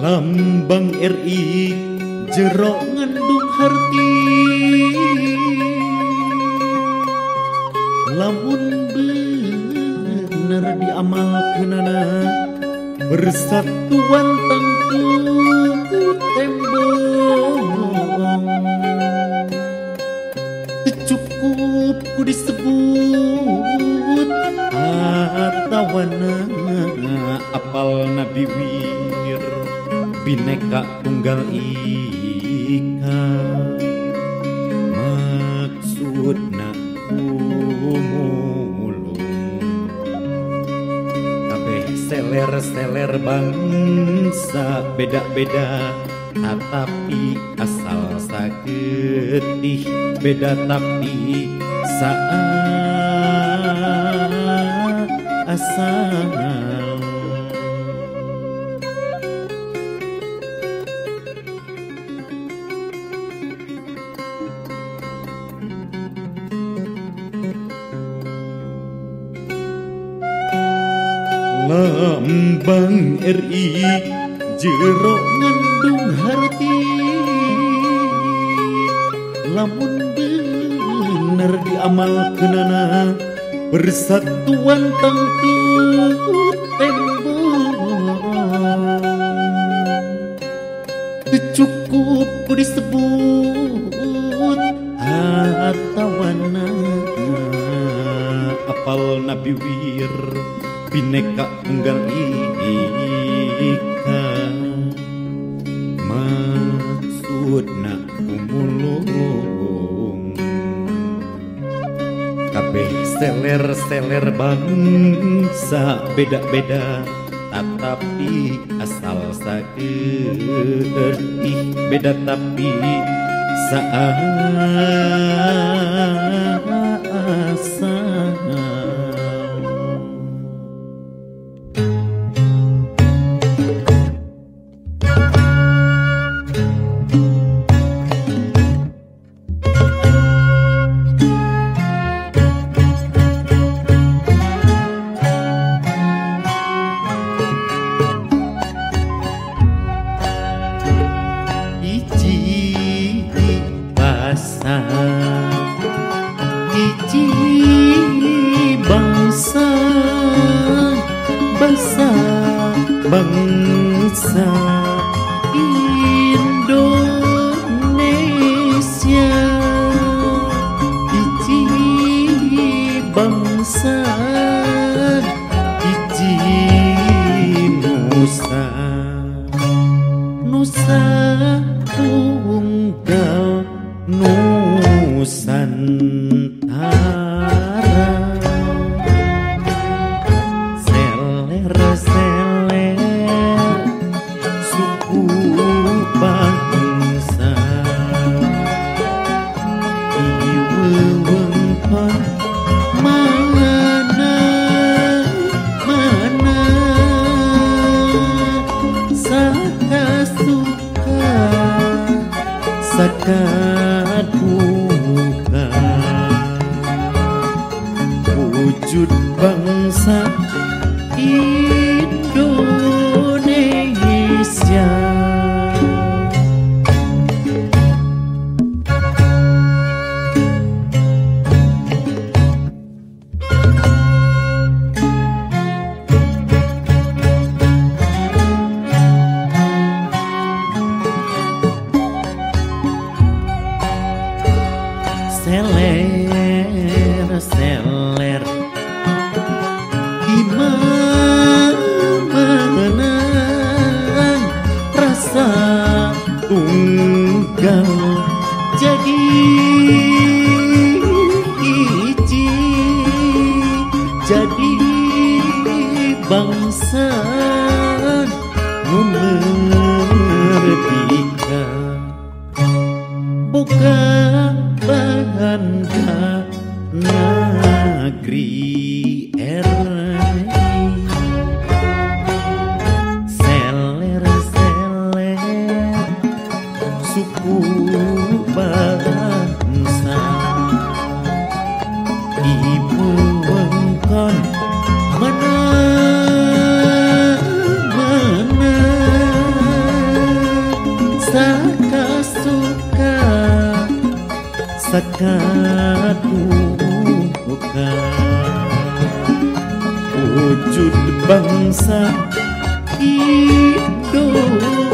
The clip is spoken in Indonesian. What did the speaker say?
Lambang RI jero ngandung harti, lamun bener diamalkeunana bersatuan tangku tembong. Cukup ku disebut atawana apal Nabi Wir Bhinneka Tunggal Ika. Maksudna umulung kabeh seler-seler bangsa beda-beda, tetapi asal sagetih beda tapi asal. Lambang RI jero ngandung harti, lamun bener diamalkeunana bersatuan tangtu tembong. Cukup ku disebut atawana apal Nabi Wir Bhinneka Tunggal Ika. Maksudna umulung kabeh seler-seler bangsa beda-beda, tetapi asal sagetih beda tapi asal. Bangsa Indonesia, hiji bangsa, hiji nusa, nusa tunggal Nusantara. Sakat buka wujud bangsa Indonesia. katukan wujud bangsa Indonesia.